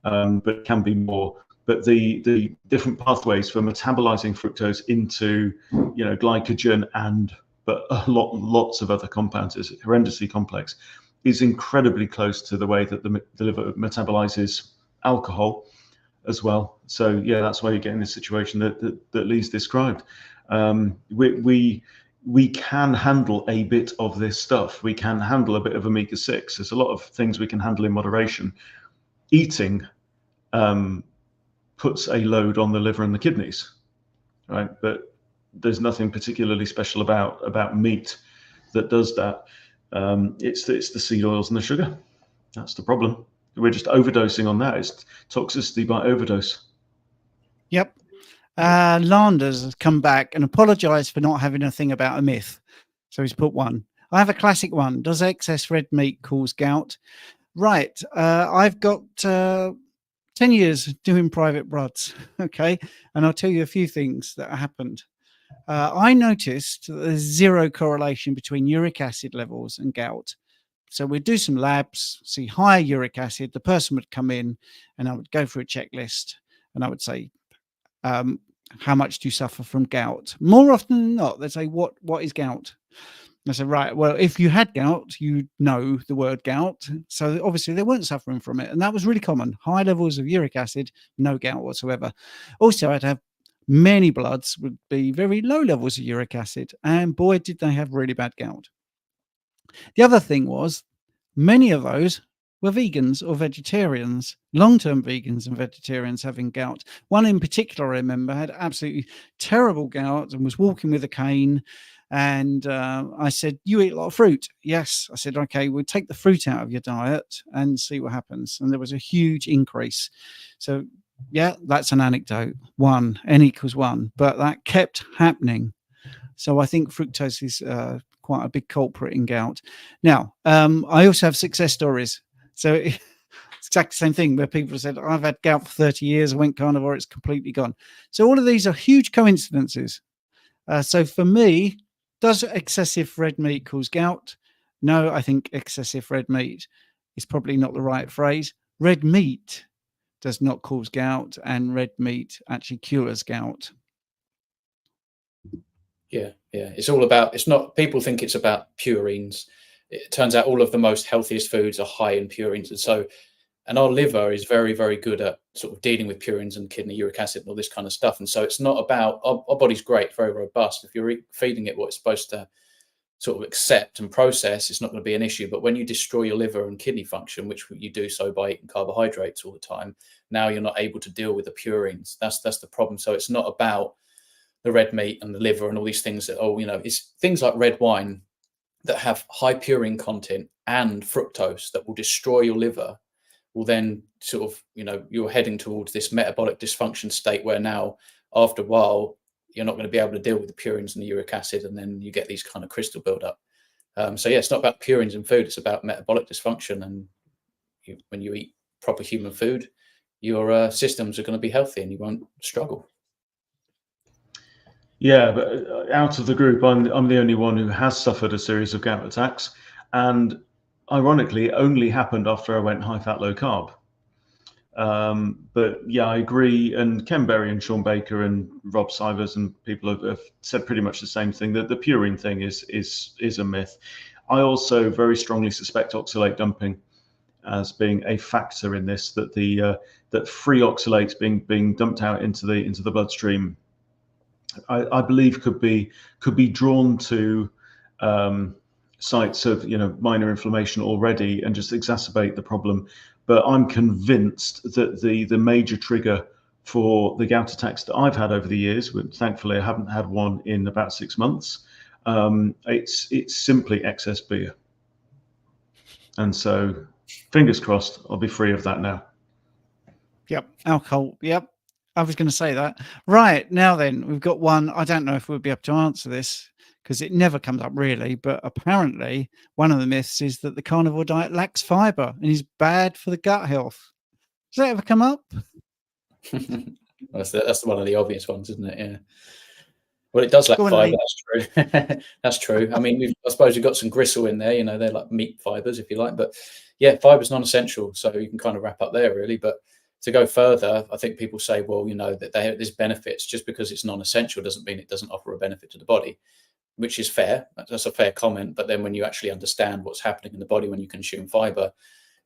but it can be more. But the different pathways for metabolizing fructose into glycogen but lots of other compounds is horrendously complex, is incredibly close to the way that the liver metabolizes alcohol as well. So yeah, that's why you're getting this situation that Lee's described. We can handle a bit of this stuff. We can handle a bit of omega-6. There's a lot of things we can handle in moderation. Eating puts a load on the liver and the kidneys, right? But there's nothing particularly special about meat that does that. It's the seed oils and the sugar. That's the problem. We're just overdosing on that. It's toxicity by overdose. Yep. Landers has come back and apologized for not having a thing about a myth. So he's put one. I have a classic one. Does excess red meat cause gout? Right. I've got 10 years doing private bloods. Okay. And I'll tell you a few things that happened. I noticed there's zero correlation between uric acid levels and gout. So we'd do some labs, see higher uric acid. The person would come in and I would go through a checklist and I would say, how much do you suffer from gout? More often than not, they'd say, what is gout? I said, right, well, if you had gout, you know the word gout. So obviously they weren't suffering from it. And that was really common. High levels of uric acid, no gout whatsoever. Also, I'd have many bloods would be very low levels of uric acid. And boy, did they have really bad gout. The other thing was Many of those were vegans or vegetarians, long-term vegans and vegetarians having gout. One in particular, I remember, had absolutely terrible gout and was walking with a cane. And I said, "You eat a lot of fruit?" "Yes." I said, "Okay, we'll take the fruit out of your diet and see what happens." And there was a huge increase. So yeah, that's an anecdote. N equals 1, but that kept happening. So I think fructose is quite a big culprit in gout. Now, I also have success stories. So it's exactly the same thing where people have said, "I've had gout for 30 years, I went carnivore, it's completely gone." So all of these are huge coincidences. So for me, does excessive red meat cause gout? No, I think excessive red meat is probably not the right phrase. Red meat does not cause gout, and red meat actually cures gout. Yeah, it's all about, it's not, people think it's about purines. It turns out all of the most healthiest foods are high in purines, and our liver is very, very good at sort of dealing with purines and kidney uric acid and all this kind of stuff. And so it's not about, our body's great, very robust. If you're feeding it what it's supposed to sort of accept and process, it's not going to be an issue. But when you destroy your liver and kidney function, which you do so by eating carbohydrates all the time, now you're not able to deal with the purines. That's the problem. So it's not about the red meat and the liver and all these things that, it's things like red wine that have high purine content and fructose that will destroy your liver, will then sort of, you're heading towards this metabolic dysfunction state where now, after a while, you're not going to be able to deal with the purines and the uric acid, and then you get these kind of crystal buildup. So yeah, it's not about purines in food, it's about metabolic dysfunction. And when you eat proper human food, your systems are going to be healthy and you won't struggle. Yeah, but out of the group, I'm the only one who has suffered a series of gout attacks, and ironically, it only happened after I went high fat, low carb. But yeah, I agree. And Ken Berry and Sean Baker and Rob Sivers and people have said pretty much the same thing, that the purine thing is a myth. I also very strongly suspect oxalate dumping as being a factor in this, that that free oxalates being dumped out into the bloodstream, I believe could be drawn to sites of minor inflammation already and just exacerbate the problem. But I'm convinced that the major trigger for the gout attacks that I've had over the years, thankfully I haven't had one in about 6 months, it's simply excess beer. And so fingers crossed I'll be free of that now. Yep, alcohol. Yep, I was going to say that. Right, now then, we've got one. I don't know if we'll be able to answer this because it never comes up really, but apparently one of the myths is that the carnivore diet lacks fiber and is bad for the gut health. Does that ever come up? That's one of the obvious ones, isn't it? Yeah. Well, it does lack fiber. Lee. That's true. That's true. I mean, I suppose you've got some gristle in there. They're like meat fibers, if you like. But yeah, fiber's non-essential, so you can kind of wrap up there, really. But to go further, I think people say, well, that there's benefits. Just because it's non-essential doesn't mean it doesn't offer a benefit to the body, which is fair. That's a fair comment. But then when you actually understand what's happening in the body when you consume fiber,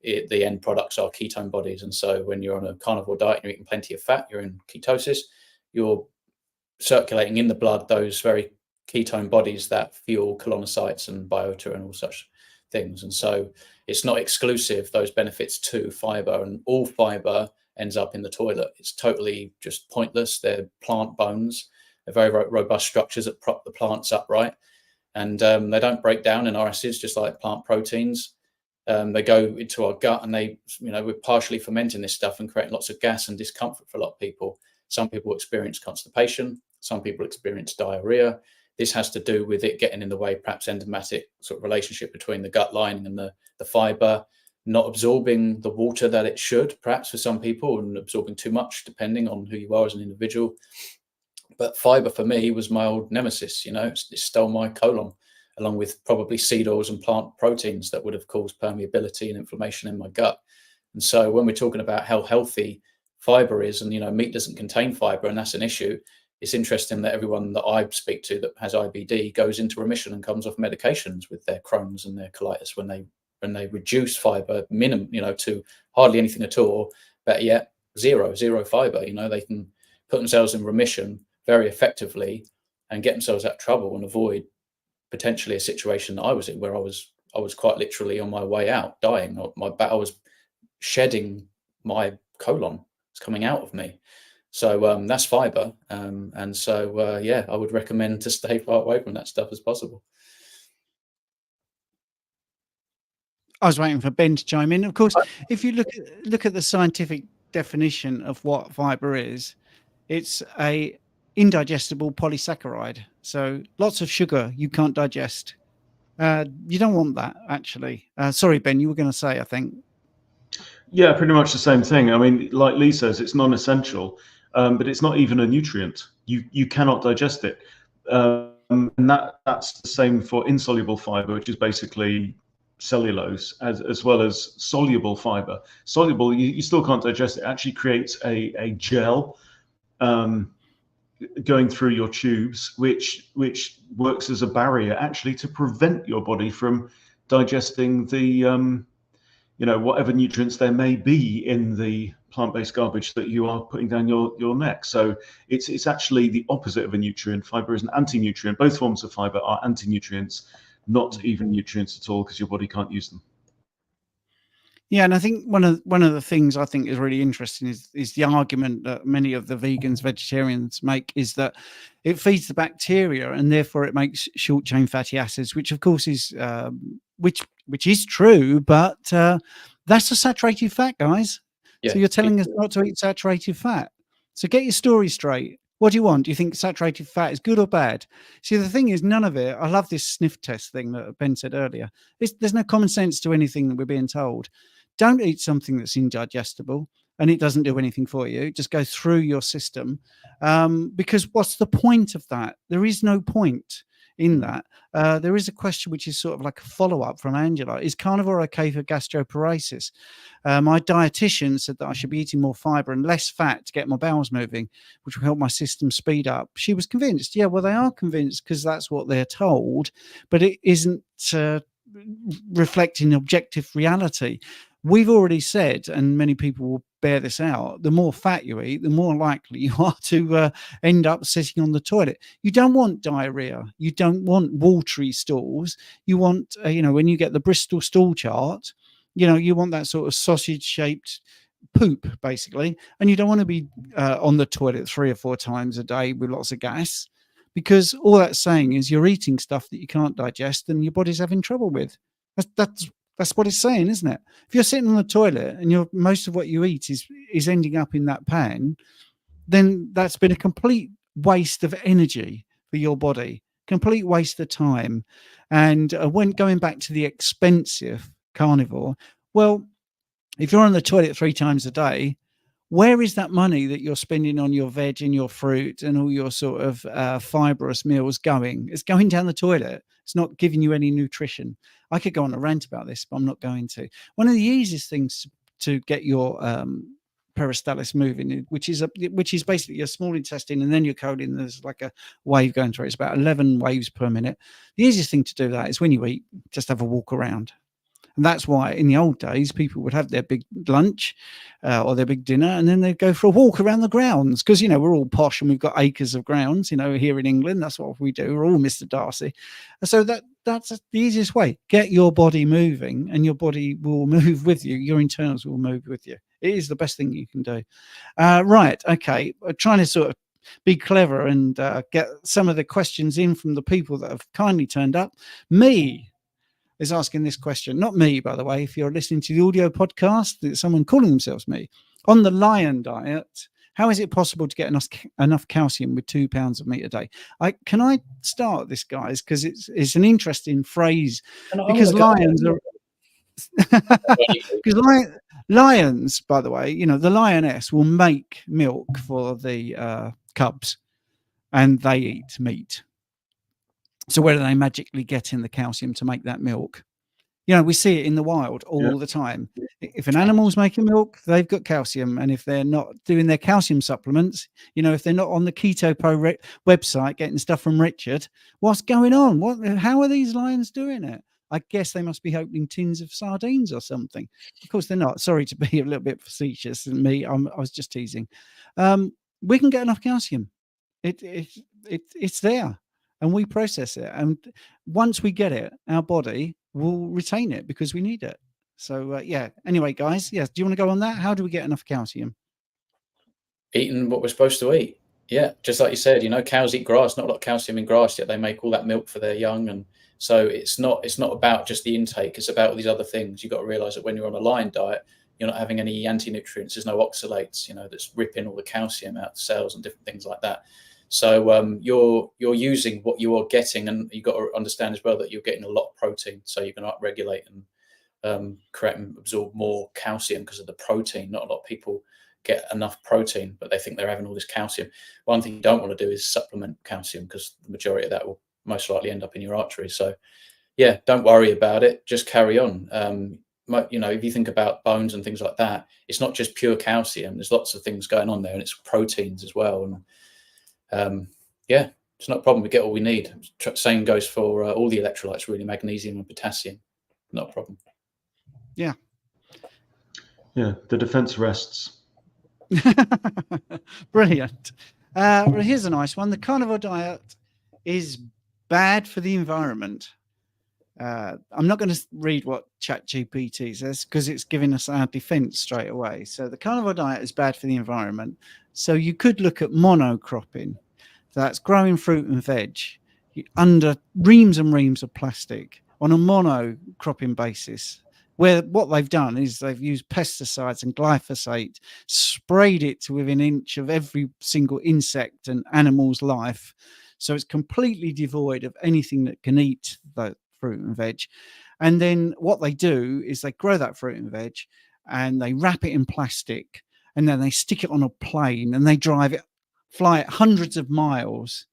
the end products are ketone bodies. And so when you're on a carnivore diet, you're eating plenty of fat, you're in ketosis, you're circulating in the blood those very ketone bodies that fuel colonocytes and biota and all such things. And so it's not exclusive, those benefits, to fiber, and all fiber ends up in the toilet. It's totally just pointless. They're plant bones. They're very, very robust structures that prop the plants upright, and they don't break down in our acids, just like plant proteins. They go into our gut, and we're partially fermenting this stuff and creating lots of gas and discomfort for a lot of people. Some people experience constipation. Some people experience diarrhea. This has to do with it getting in the way, perhaps enzymatic sort of relationship between the gut lining and the fiber, not absorbing the water that it should, perhaps for some people, and absorbing too much, depending on who you are as an individual. But fiber for me was my old nemesis. It stole my colon, along with probably seed oils and plant proteins that would have caused permeability and inflammation in my gut. And so when we're talking about how healthy fiber is, and meat doesn't contain fiber, and that's an issue, it's interesting that everyone that I speak to that has IBD goes into remission and comes off medications with their Crohn's and their colitis when they reduce fiber to hardly anything at all, but yet zero fiber. They can put themselves in remission very effectively and get themselves out of trouble and avoid potentially a situation that I was in, where I was was quite literally on my way out, dying. I was shedding my colon. It's coming out of me. So that's fiber. And so, yeah, I would recommend to stay far away from that stuff as possible. I was waiting for Ben to chime in. Of course, if you look at the scientific definition of what fiber is, it's a indigestible polysaccharide. So lots of sugar you can't digest. You don't want that, actually. Sorry, Ben, you were going to say, I think. Yeah, pretty much the same thing. I mean, like Lee says, it's non-essential, but it's not even a nutrient. You cannot digest it, and that's the same for insoluble fiber, which is basically cellulose, as well as soluble fiber. Soluble, you still can't digest it. It actually creates a gel going through your tubes, which works as a barrier actually to prevent your body from digesting the whatever nutrients there may be in the plant-based garbage that you are putting down your neck. So it's actually the opposite of a nutrient. Fiber is an anti-nutrient. Both forms of fiber are anti-nutrients, not even nutrients at all, because your body can't use them. Yeah, and I think one of the things I think is really interesting is the argument that many of the vegans, vegetarians make, is that it feeds the bacteria and therefore it makes short chain fatty acids, which of course is which is true, but that's a saturated fat, guys. Yeah, so you're telling us not to eat saturated fat. So get your story straight. What do you want? Do you think saturated fat is good or bad? See, the thing is, none of it. I love this sniff test thing that Ben said earlier. There's no common sense to anything that we're being told. Don't eat something that's indigestible and it doesn't do anything for you. Just go through your system, because what's the point of that? There is no point in that. There is a question which is sort of like a follow-up from Angela. Is carnivore okay for gastroparesis? My dietitian said that I should be eating more fiber and less fat to get my bowels moving, which will help my system speed up. She was convinced. Yeah, well, they are convinced because that's what they're told, but it isn't reflecting objective reality. We've already said, and many people will bear this out, the more fat you eat, the more likely you are to end up sitting on the toilet. You don't want diarrhea. You don't want watery stools. You want, when you get the Bristol stool chart, you want that sort of sausage-shaped poop, basically. And you don't want to be on the toilet 3 or 4 times a day with lots of gas, because all that's saying is you're eating stuff that you can't digest and your body's having trouble with. That's what it's saying, isn't it? If you're sitting on the toilet and most of what you eat is ending up in that pan, then that's been a complete waste of energy for your body, complete waste of time. And when going back to the expensive carnivore, well, if you're on the toilet 3 times a day, where is that money that you're spending on your veg and your fruit and all your sort of fibrous meals going? It's going down the toilet. It's not giving you any nutrition. I could go on a rant about this, but I'm not going to. One of the easiest things to get your peristalsis moving, which is basically your small intestine and then your colon. There's like a wave going through. It's about 11 waves per minute. The easiest thing to do that is when you eat, just have a walk around. And that's why in the old days, people would have their big lunch or their big dinner, and then they'd go for a walk around the grounds because, we're all posh and we've got acres of grounds, here in England. That's what we do. We're all Mr. Darcy. So that's the easiest way. Get your body moving and your body will move with you. Your internals will move with you. It is the best thing you can do. Right. Okay. We're trying to sort of be clever and get some of the questions in from the people that have kindly turned up. Me is asking this question, not me, by the way. If you're listening to the audio podcast, it's someone calling themselves me. On the lion diet, how is it possible to get enough calcium with 2 pounds of meat a day? Can I start this, guys? Because it's an interesting phrase. Because lions are because lions, by the way, the lioness will make milk for the cubs, and they eat meat. So where do they magically get in the calcium to make that milk? We see it in the wild all the time. If an animal's making milk, they've got calcium. And if they're not doing their calcium supplements, if they're not on the Keto Pro website getting stuff from Richard, what's going on? How are these lions doing it? I guess they must be opening tins of sardines or something. Of course, they're not. Sorry to be a little bit facetious. And I was just teasing. We can get enough calcium. It's there. And we process it. And once we get it, our body we'll retain it because we need it. So yeah. Anyway, guys, yes. Do you want to go on that? How do we get enough calcium? Eating what we're supposed to eat. Yeah, just like you said, cows eat grass. Not a lot of calcium in grass, yet they make all that milk for their young. And so it's not about just the intake. It's about all these other things. You've got to realize that when you're on a lion diet, you're not having any anti-nutrients. There's no oxalates, that's ripping all the calcium out of the cells and different things like that. So you're using what you are getting, and you've got to understand as well that you're getting a lot of protein. So you can upregulate and create and absorb more calcium because of the protein. Not a lot of people get enough protein, but they think they're having all this calcium. One thing you don't want to do is supplement calcium, because the majority of that will most likely end up in your arteries. So yeah, don't worry about it. Just carry on. If you think about bones and things like that, it's not just pure calcium. There's lots of things going on there, and it's proteins as well. And yeah, it's not a problem. We get all we need. Same goes for all the electrolytes, really, magnesium and potassium. Not a problem. Yeah. Yeah, the defense rests. Brilliant. Well, here's a nice one. The carnivore diet is bad for the environment. I'm not going to read what ChatGPT says because it's giving us our defense straight away. So the carnivore diet is bad for the environment. So you could look at monocropping. That's growing fruit and veg under reams and reams of plastic on a monocropping basis, where what they've done is they've used pesticides and glyphosate, sprayed it to within an inch of every single insect and animal's life. So it's completely devoid of anything that can eat the fruit and veg. And then what they do is they grow that fruit and veg and they wrap it in plastic, and then they stick it on a plane and they fly it hundreds of miles.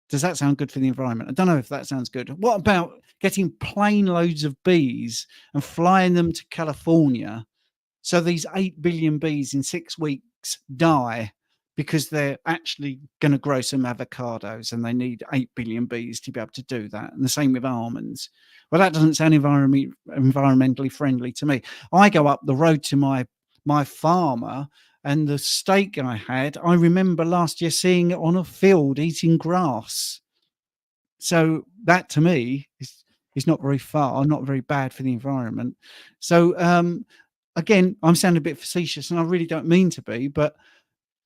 Does that sound good for the environment? I don't know if that sounds good. What about getting plane loads of bees and flying them to California? So these 8 billion bees in 6 weeks die because they're actually going to grow some avocados, and they need 8 billion bees to be able to do that. And the same with almonds. Well, that doesn't sound environmentally friendly to me. I go up the road to my farmer, and the steak I had, I remember last year seeing it on a field eating grass. So that to me is not very far, not very bad for the environment. So again, I'm sounding a bit facetious, and I really don't mean to be, but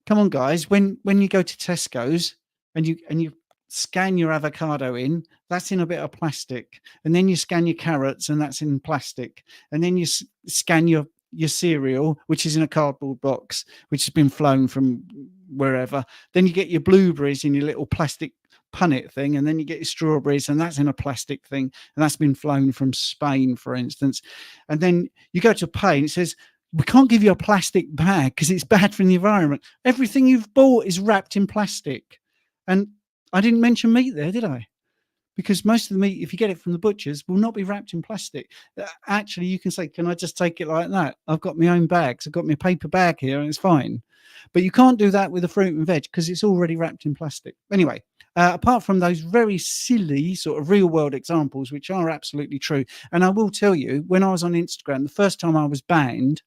come on, guys, when you go to Tesco's and you scan your avocado in, that's in a bit of plastic, and then you scan your carrots, and that's in plastic, and then you scan your cereal, which is in a cardboard box, which has been flown from wherever. Then you get your blueberries in your little plastic punnet thing, and then you get your strawberries, and that's in a plastic thing, and that's been flown from Spain, for instance. And then you go to pay, and it says, we can't give you a plastic bag because it's bad for the environment. Everything you've bought is wrapped in plastic. And I didn't mention meat there, did I? Because most of the meat, if you get it from the butchers, will not be wrapped in plastic. Actually, you can say, can I just take it like that? I've got my own bags. I've got my paper bag here, and it's fine. But you can't do that with the fruit and veg because it's already wrapped in plastic. Anyway, apart from those very silly sort of real world examples, which are absolutely true. And I will tell you, when I was on Instagram, the first time I was banned,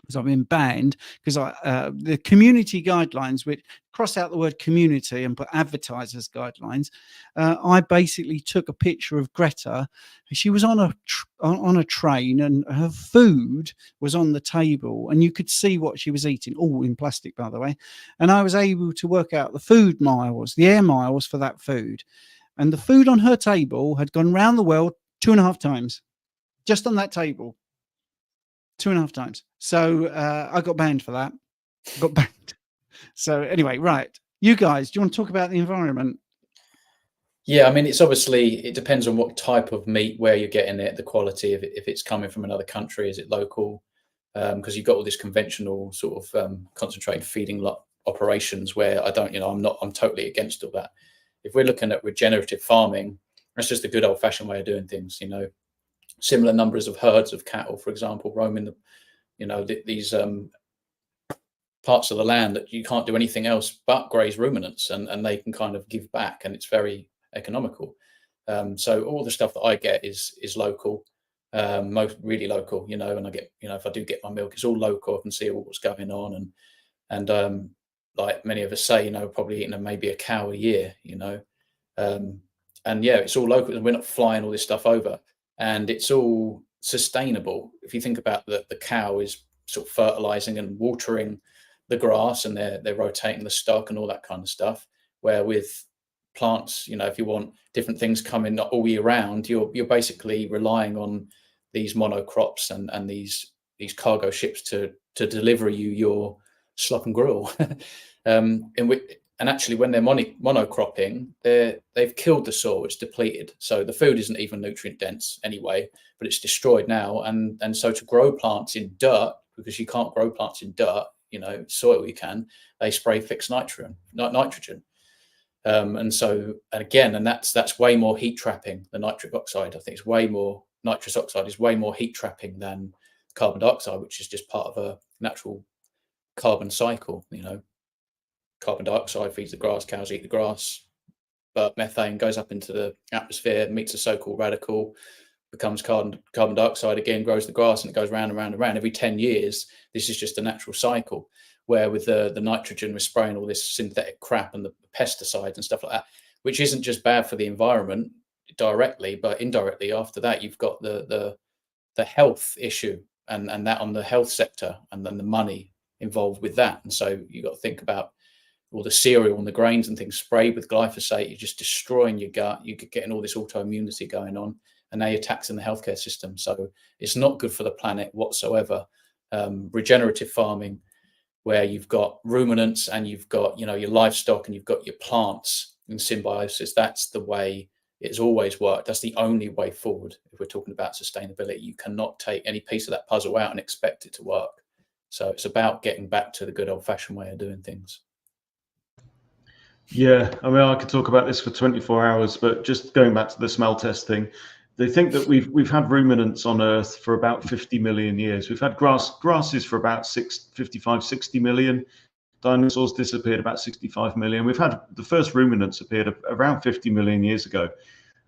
because I've been banned because the community guidelines, which cross out the word community and put advertisers guidelines, I basically took a picture of Greta. She was on a train, and her food was on the table, and you could see what she was eating, all in plastic, by the way. And I was able to work out the food miles, the air miles for that food. And the food on her table had gone around the world 2.5 times, just on that table. 2.5 times. So I got banned for that. Got banned. So anyway, right. You guys, do you want to talk about the environment? Yeah, I mean, it depends on what type of meat, where you're getting it, the quality, if it's coming from another country, is it local? Because you've got all this conventional sort of concentrated feeding operations where I'm totally against all that. If we're looking at regenerative farming, that's just a good old fashioned way of doing things, similar numbers of herds of cattle, for example, roaming these parts of the land that you can't do anything else but graze ruminants, and they can kind of give back, and it's very economical. So all the stuff that I get is local, most really local, and I get, if I do get my milk, it's all local. I can see what's going on, and like many of us say, probably eating maybe a cow a year, and yeah, it's all local, and we're not flying all this stuff over. and it's all sustainable. If you think about the cow is sort of fertilizing and watering the grass, and they're rotating the stock and all that kind of stuff, where with plants, if you want different things coming all year round, you're basically relying on these monocrops and these cargo ships to deliver you your slop and gruel. And actually, when they're monocropping, they've killed the soil, it's depleted. So the food isn't even nutrient dense anyway, but it's destroyed now. And so to grow plants in dirt, because you can't grow plants in dirt, soil you can, they spray fixed nitrogen. And again, that's way more heat trapping than nitric oxide. I think it's way more, nitrous oxide is way more heat trapping than carbon dioxide, which is just part of a natural carbon cycle. Carbon dioxide feeds the grass, cows eat the grass, but methane goes up into the atmosphere, meets a so-called radical, becomes carbon dioxide again, grows the grass, and it goes round and round and round. Every 10 years, this is just a natural cycle, where with the nitrogen, we're spraying all this synthetic crap and the pesticides and stuff like that, which isn't just bad for the environment directly, but indirectly after that, you've got the health issue and that on the health sector, and then the money involved with that. And so you've got to think about all the cereal and the grains and things sprayed with glyphosate. You're just destroying your gut. You're getting all this autoimmunity going on, and now you're taxing the healthcare system. So it's not good for the planet whatsoever. Regenerative farming, where you've got ruminants and you've got your livestock and you've got your plants in symbiosis, that's the way it's always worked. That's the only way forward if we're talking about sustainability. You cannot take any piece of that puzzle out and expect it to work. So it's about getting back to the good old-fashioned way of doing things. Yeah, I mean, I could talk about this for 24 hours, but just going back to the smell test thing, they think that we've had ruminants on Earth for about 50 million years. We've had grasses for about 55, 60 million. Dinosaurs disappeared about 65 million. We've had the first ruminants appeared around 50 million years ago,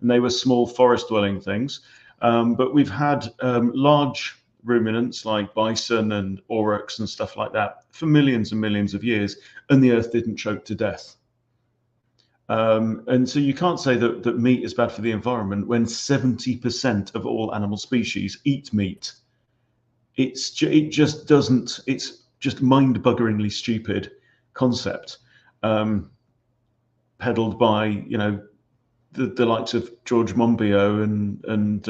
and they were small forest-dwelling things. But we've had large ruminants like bison and aurochs and stuff like that for millions and millions of years, and the Earth didn't choke to death. And so you can't say that meat is bad for the environment when 70% of all animal species eat meat. It just doesn't. It's just mind-buggeringly stupid concept, peddled by the likes of George Monbiot and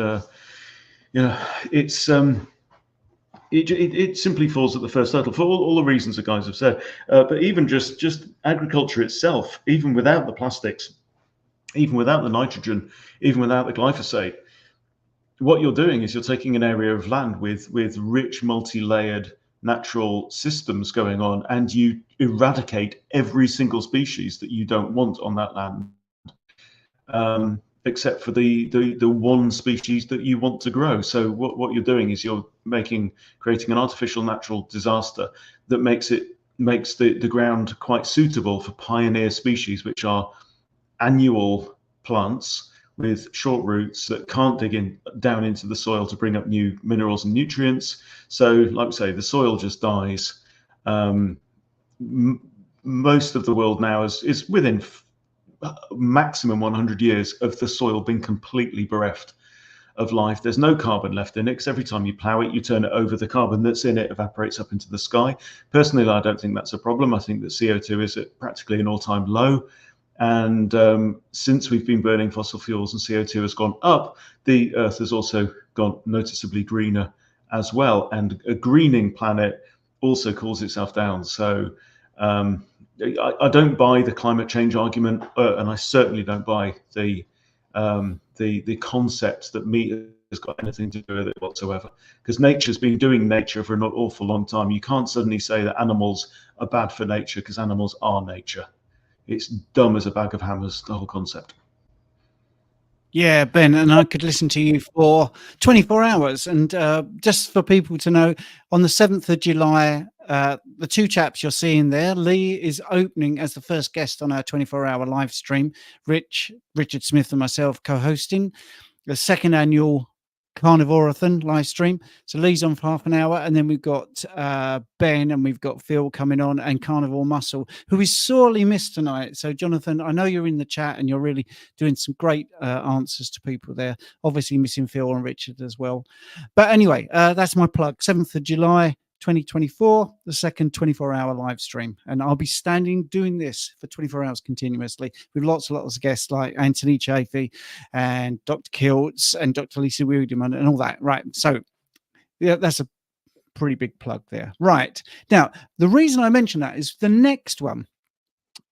it's. It simply falls at the first hurdle for all the reasons the guys have said. But even just agriculture itself, even without the plastics, even without the nitrogen, even without the glyphosate, what you're doing is you're taking an area of land with rich, multi-layered natural systems going on, and you eradicate every single species that you don't want on that land. Except for the one species that you want to grow. So what you're doing is you're creating an artificial natural disaster that makes the ground quite suitable for pioneer species, which are annual plants with short roots that can't dig down into the soil to bring up new minerals and nutrients. So like we say, the soil just dies. Most of the world now is within maximum 100 years of the soil being completely bereft of life. There's no carbon left in it, because every time you plow it, you turn it over, the carbon that's in it evaporates up into the sky. Personally, I don't think that's a problem. I think that CO2 is at practically an all-time low. And since we've been burning fossil fuels and CO2 has gone up, the Earth has also gone noticeably greener as well. And a greening planet also cools itself down. So I don't buy the climate change argument, and I certainly don't buy the concept that meat has got anything to do with it whatsoever. Because nature's been doing nature for an awful long time. You can't suddenly say that animals are bad for nature, because animals are nature. It's dumb as a bag of hammers, the whole concept. Yeah, Ben, and I could listen to you for 24 hours. And just for people to know, on the 7th of July, the two chaps you're seeing there, Lee is opening as the first guest on our 24-hour live stream, Richard Smith and myself co-hosting the second annual carnivore-a-thon live stream. So Lee's on for half an hour, and then we've got Ben and we've got Phil coming on, and Carnivore Muscle, who is sorely missed tonight. So Jonathan, I know you're in the chat and you're really doing some great answers to people there. Obviously missing Phil and Richard as well. But anyway, that's my plug. 7th of July 2024, the second 24-hour live stream, and I'll be doing this for 24 hours continuously with lots of guests like Anthony Chafee and Dr. Kiltz and Dr. Lisa Wiedemann and all that. Right, so yeah, that's a pretty big plug there. Right, now the reason I mention that is the next one.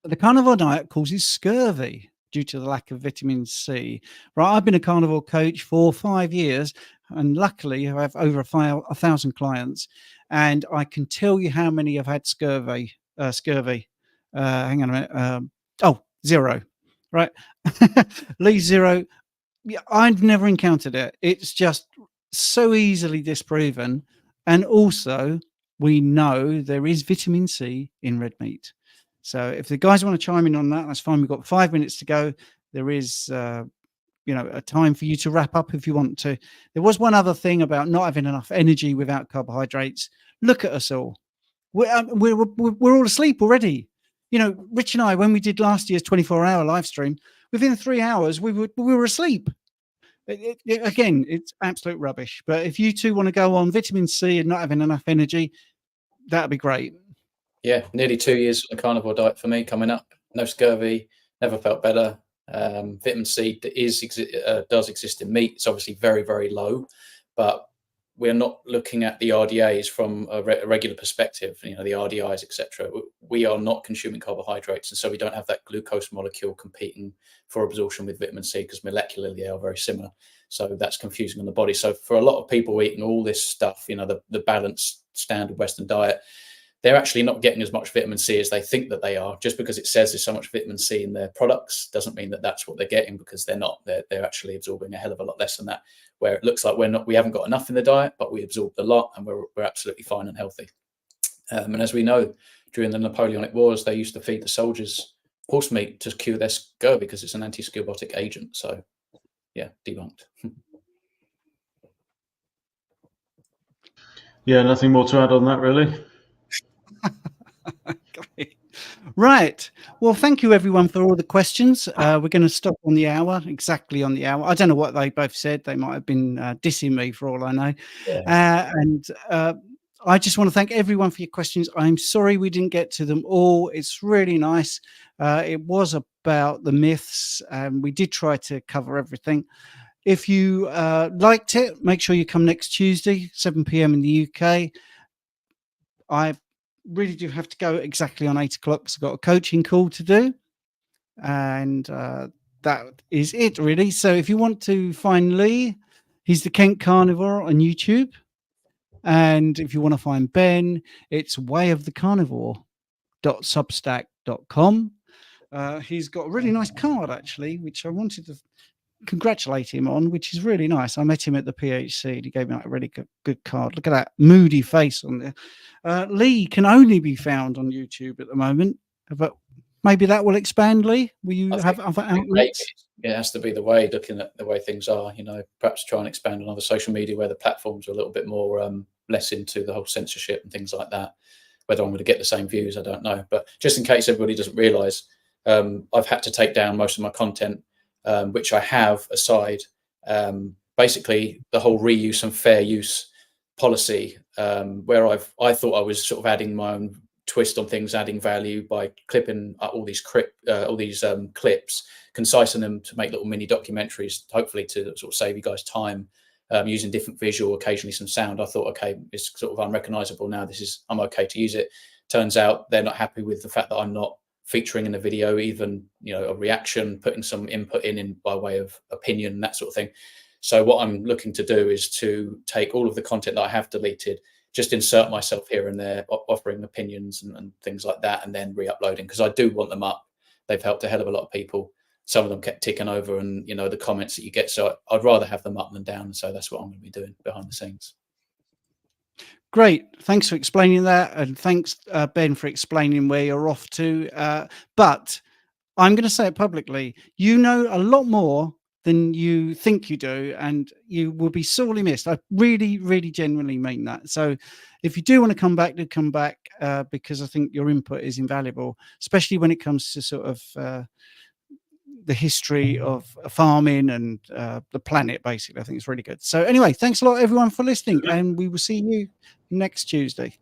The carnivore diet causes scurvy due to the lack of vitamin C. Right, I've been a carnivore coach for 5 years, and luckily I have over 1,000 clients, and I can tell you how many have had scurvy. Hang on a minute. 0. Right, Lee 0. Yeah, I've never encountered it. It's just so easily disproven, and also we know there is vitamin C in red meat. So if the guys want to chime in on that, that's fine. We've got 5 minutes to go. There is, a time for you to wrap up if you want to. There was one other thing about not having enough energy without carbohydrates. Look at us all. We're all asleep already. Rich and I, when we did last year's 24-hour live stream, within 3 hours, we were asleep. Again, it's absolute rubbish. But if you two want to go on vitamin C and not having enough energy, that'd be great. Yeah, nearly 2 years on a carnivore diet for me coming up. No scurvy, never felt better. Vitamin C does exist in meat. It's obviously very, very low, but we're not looking at the RDAs from a regular perspective, the RDIs, etc. We are not consuming carbohydrates, and so we don't have that glucose molecule competing for absorption with vitamin C, because molecularly they are very similar. So that's confusing on the body. So for a lot of people eating all this stuff, the balanced standard Western diet, they're actually not getting as much vitamin C as they think that they are. Just because it says there's so much vitamin C in their products doesn't mean that that's what they're getting, because they're not. They're actually absorbing a hell of a lot less than that, where it looks like we haven't got enough in the diet, but we absorbed a lot and we're absolutely fine and healthy. And as we know, during the Napoleonic Wars, they used to feed the soldiers horse meat to cure their scurvy because it's an anti-scorbutic agent. So yeah, debunked. Yeah, nothing more to add on that, really. Right. Well, thank you everyone for all the questions. We're going to stop on the hour, exactly on the hour. I don't know what they both said. They might have been dissing me for all I know. Yeah. And I just want to thank everyone for your questions. I'm sorry we didn't get to them all. It's really nice. It was about the myths, and we did try to cover everything. If you liked it, make sure you come next Tuesday, 7 p.m. in the UK. I really do have to go exactly on 8 o'clock because I've got a coaching call to do, and that is it really. So if you want to find Lee, he's the Kent Carnivore on YouTube, and if you want to find Ben, it's wayofthecarnivore.substack.com. He's got a really nice card actually, which I wanted to congratulate him on, which is really nice. I met him at the PHC and he gave me a really good card. Look at that moody face on there. Lee can only be found on YouTube at the moment, but maybe that will expand. Lee, will you have other outlets? It has to be the way, looking at the way things are, perhaps try and expand on other social media where the platforms are a little bit more less into the whole censorship and things like that. Whether I'm going to get the same views, I don't know. But just in case everybody doesn't realize, I've had to take down most of my content, which I have aside. Basically, the whole reuse and fair use policy, where I thought I was sort of adding my own twist on things, adding value by clipping all these clips, concising them to make little mini documentaries, hopefully to sort of save you guys time, using different visual, occasionally some sound. I thought, okay, it's sort of unrecognizable now. I'm okay to use it. Turns out they're not happy with the fact that I'm not featuring in the video, even a reaction, putting some input in by way of opinion, that sort of thing. So what I'm looking to do is to take all of the content that I have deleted, just insert myself here and there, offering opinions and things like that, and then re-uploading, because I do want them up. They've helped a hell of a lot of people. Some of them kept ticking over, and the comments that you get. So I'd rather have them up than down. So that's what I'm going to be doing behind the scenes. Great. Thanks for explaining that. And thanks, Ben, for explaining where you're off to. But I'm going to say it publicly. You know a lot more than you think you do, and you will be sorely missed. I really, really genuinely mean that. So if you do want to come back, do come back, because I think your input is invaluable, especially when it comes to sort of the history of farming and the planet, basically. I think it's really good. So anyway, thanks a lot, everyone, for listening, and we will see you next Tuesday.